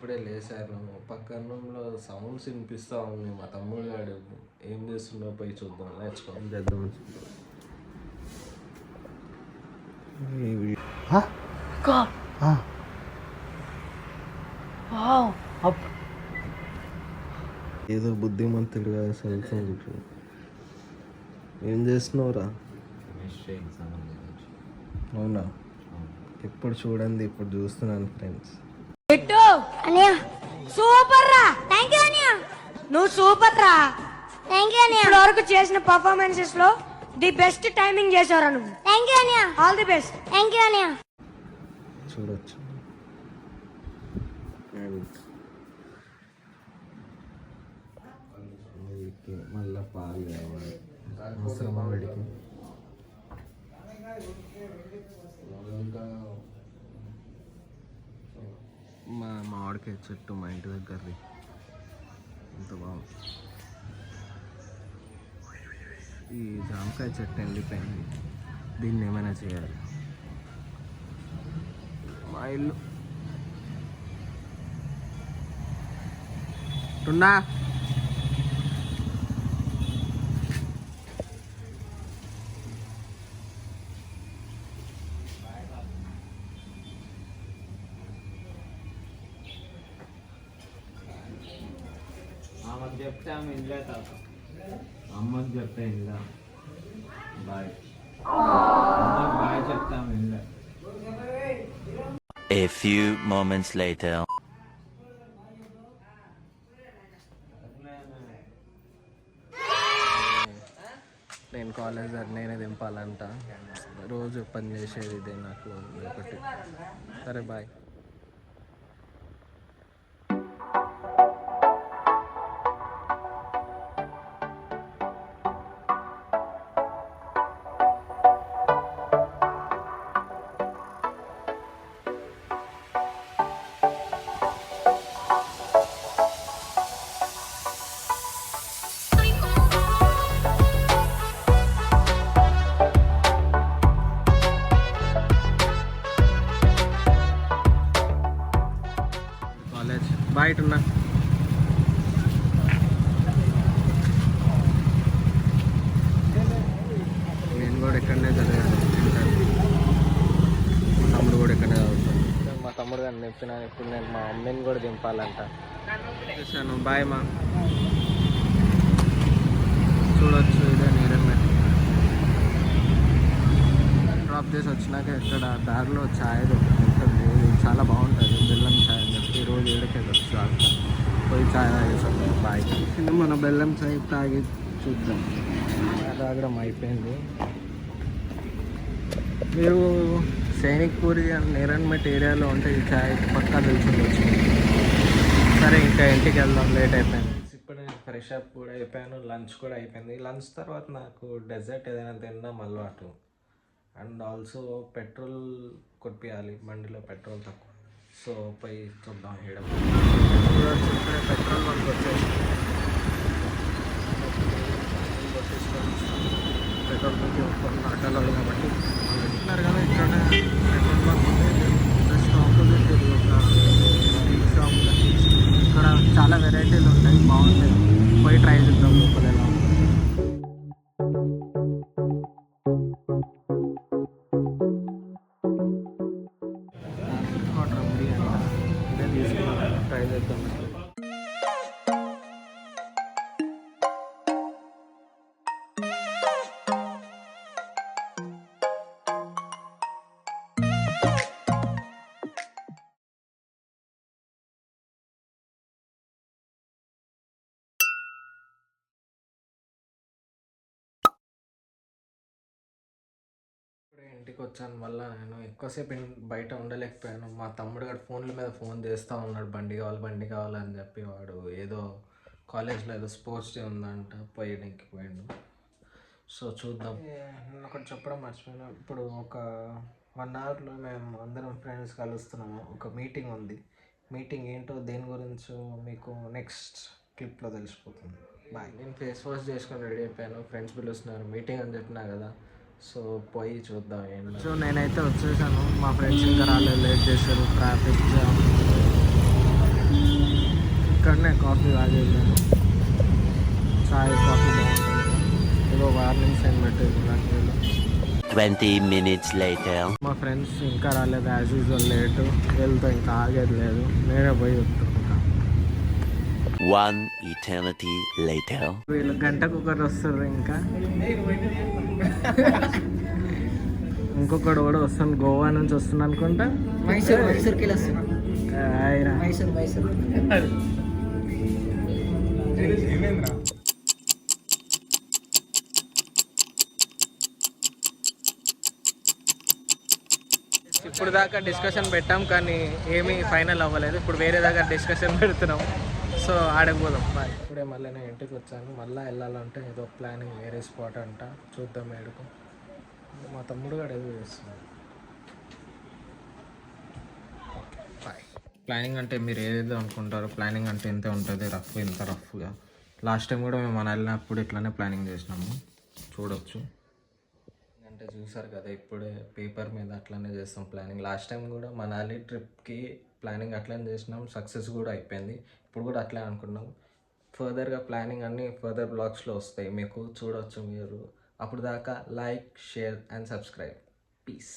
ఇప్పుడే లేసాను. పక్కన రూమ్లో సౌండ్స్ వినిపిస్తూ ఉంది. మా తమ్ముడు గాడు ఏం చేస్తుండో పోయి చూద్దాం. లేచుకో ఏం చేద్దాం. ఏదో బుద్ధిమంతుడుగా సెల్ ఫోన్ చూపు. ఏం చేస్తున్నావురా? అవునా? ఎప్పుడు చూడండి ఇప్పుడు చూస్తున్నాను ఫ్రెండ్స్. సూపర్ రా, థ్యాంక్ యూ అనియా. నువ్వు సూపర్ రా, థ్యాంక్ యూ అనియా. ఇప్పటి వరకు చేసిన పర్ఫార్మెన్సెస్ లో ది బెస్ట్ టైమింగ్ చేశారా నువ్వు. థ్యాంక్ యూ అనియా. All the best. Thank you అనియా. చూడొచ్చు. మళ్ళీ పాలు కావాలి అవసరమా వీడికి? మా మామిడికాయ చెట్టు మా ఇంటి దగ్గరది ఎంత బాగుంది. ఈ జామకాయ చెట్టు ఎండిపోయింది, దీన్ని ఏమైనా చేయాలి. మా ఇల్లు టున్నా చెప్తే ఆమె ఇంట్లో తాత అమ్మకి చెప్తే ఇంట్లో బాయ్ బాయ్ చెప్తే ఆమె ఇంట్లో. A few moments later. నేను కాలేజ్ నేనే దింపాలంట. రోజు పని చేసేది ఇదే నాకు ఒకటి. సరే బాయ్. బయట ఉన్నా నేను కూడా ఎక్కడనే చదివాను. మా తమ్ముడు కూడా ఎక్కడనే చదువుతాను. మా తమ్ముడు కానీ చెప్పిన ఇప్పుడు నేను మా మమ్మీని కూడా దింపాలంట. చూసాను. బాయ్ మా. చూడొచ్చు ఇదే నీరన్నట్టు. డ్రాప్ చేసి వచ్చినాక ఇక్కడ దారిలో ఛాయ్ దొరుకుతుంది, చాలా బాగుంటుంది. బెల్లం ఛాయ్ అని చెప్పి రోజు ఏడకే తాగుతాం. పోయి ఛాయ్ తాగేసాం. బాయ్. కింద మన బెల్లం ఛాయ్ తాగి చూద్దాం. తాగడం అయిపోయింది. మీరు సైనిక్పూరి అండ్ నేరన్మెట్ ఏరియాలో ఉంటే ఈ ఛాయ్ పక్కా తెలుసుండొచ్చు. సరే ఇంకా ఇంటికి వెళ్దాం, లేట్ అయిపోయింది. ఇప్పుడు నేను ఫ్రెష్ అప్ కూడా అయిపోయాను, లంచ్ కూడా అయిపోయింది. లంచ్ తర్వాత నాకు డెజర్ట్ ఏదైనా తినడం అలవాటు. అండ్ ఆల్సో పెట్రోల్ కొట్టియాలి, బండిలో పెట్రోల్ తక్కువ. సో పోయి చూద్దాం. ఇప్పుడే పెట్రోల్ బంక్ వచ్చేసి పెట్రోల్ బంక్ ఆటోలో కాబట్టి అంటున్నారు కదా. ఇక్కడ పెట్రోల్ బంక్ ఉంది, జస్ట్ ఆపోజిట్ ఒక స్వీట్ షాప్ ఉంది. ఇక్కడ చాలా వెరైటీలు ఉంటాయి, బాగుంటాయి. పోయి ట్రై చేద్దాం లోపల ఎలా ఉంటుంది. ట్రై చేద్దాం. ఇంటికి వచ్చాను. వల్ల నేను ఎక్కువసేపు బయట ఉండలేకపోయాను. మా తమ్ముడు గారు ఫోన్ల మీద ఫోన్ చేస్తూ ఉన్నాడు, బండి కావాలి బండి కావాలని చెప్పి. వాడు ఏదో కాలేజ్లో ఏదో స్పోర్ట్స్ డే ఉందంట, పోయడానికి పోయాడు. సో చూద్దాం. నేను ఒకటి చెప్పడం మర్చిపోయాను. ఇప్పుడు ఒక 1 అవర్లో మేము అందరం ఫ్రెండ్స్ కలుస్తున్నాము. ఒక మీటింగ్ ఉంది. మీటింగ్ ఏంటో దేని గురించో మీకు నెక్స్ట్ క్లిప్లో తెలిసిపోతుంది. బాయ్. నేను ఫేస్ వాష్ చేసుకొని రెడీ అయిపోయాను. ఫ్రెండ్స్ పిలుస్తున్నారు, మీటింగ్ అని చెప్పినా కదా. సో పోయి చూద్దాం ఏంటో. సో నేనైతే వచ్చేసాను. మా ఫ్రెండ్స్ ఇంకా రాలేదు, లేట్ చేశారు, ట్రాఫిక్ జామ్. ఇక్కడనే కాఫీ తాగేసాను. చాయ్ కాఫీ బాగుంటుంది. ఏదో వార్నింగ్ సైన్ పెట్టేది నాకు. 20 minutes later. మా ఫ్రెండ్స్ ఇంకా రాలేదు, యాజ్ యూజువల్ లేటు. వెళ్తా, ఇంకా ఆగేది లేదు, నేనే పోయి వస్తాను. ఇంకా 1 eternity later. వీళ్ళు గంటకు ఒకరు వస్తారు. ఇంకా ఇంకొకడు కూడా వస్తాను, గోవా నుంచి వస్తుంది అనుకుంటా. మైసూర్కి వస్తున్నా. ఆయరా. మైసూర్ ఇప్పుడు దాకా డిస్కషన్ పెట్టాం కానీ ఏమీ ఫైనల్ అవ్వలేదు. ఇప్పుడు వేరే దగ్గర డిస్కషన్ పెడుతున్నాం. సో ఆడకపోదాం. బాయ్. ఇప్పుడే మళ్ళీ నేను ఇంటికి వచ్చాను. మళ్ళీ వెళ్ళాలంటే ఏదో ప్లానింగ్, వేరే స్పాట్ అంట, చూద్దాం ఏడుకు. మా తమ్ముడు కూడా ఏదో చేస్తున్నాడు. బాయ్. ప్లానింగ్ అంటే మీరు ఏదేదో అనుకుంటారో, ప్లానింగ్ అంటే ఇంతే ఉంటుంది, రఫ్, ఇంత రఫ్గా. లాస్ట్ టైం కూడా మేము మన వెళ్ళినప్పుడు ఇట్లానే ప్లానింగ్ చేసినాము, చూడొచ్చు. అంటే చూసారు కదా, ఇప్పుడే పేపర్ మీద అట్లానే చేస్తాం ప్లానింగ్. లాస్ట్ టైం కూడా మనాలి ట్రిప్కి ప్లానింగ్ అట్లనే చేసినాం, సక్సెస్ కూడా అయిపోయింది. ఇప్పుడు కూడా అట్లే అనుకున్నాం. ఫర్దర్గా ప్లానింగ్ అన్నీ ఫర్దర్ బ్లాగ్స్లో వస్తాయి, మీకు చూడవచ్చు మీరు. అప్పుడు దాకా like, share and subscribe. Piece.